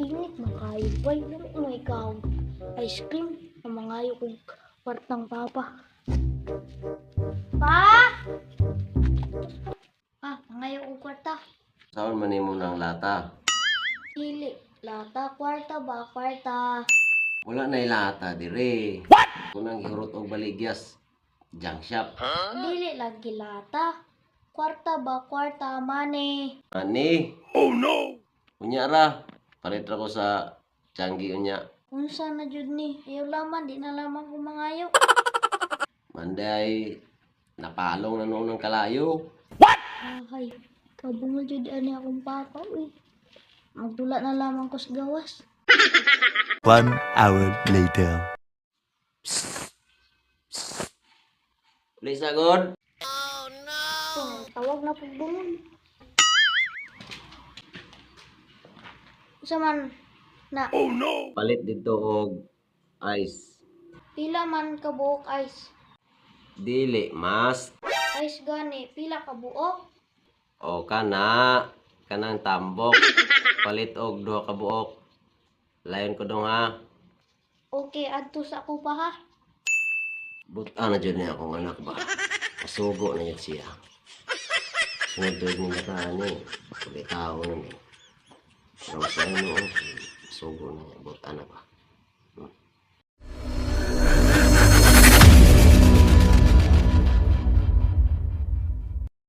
Init makayubay lang mo ikaw. Ice cream na mangayo kong kwartang papa. Pa! Mangayo kong kwarta. Saan man mo ng lata? Dili. Lata, kwarta ba? Kwarta. Wala na lata dire. Kung nang ihurot og baligyas. Junk shop. Dili lagi lata. Kwarta ba? Kwarta, money. Ani? Oh no! Unya ra. Palit ra ko sa Changi unya. Unsa na jud ni? Ayaw laman, di na lamang kong mangayo. Manday. Napalong na noon ng kalayo. Ay, kabungol jud ani akong papa, uy. Magdula na lamang ko sa gawas. 1 hour later. Please agad. Tawag na pag bungol. Sa man na Palit dito og ice. pila man ka buok ice. Dili, mas. Ice gani, pila ka buok. O kanang tambok. Palit og duha ka buok. Layon ko dong ha. Okay, adto sa ako pa ha. Buta na dyan niya akong anak ba. Masugo na yan siya. Sunod ni nakani. Pagay tao na niya. Pero sa inyo, masugo na niya. Buta na ba.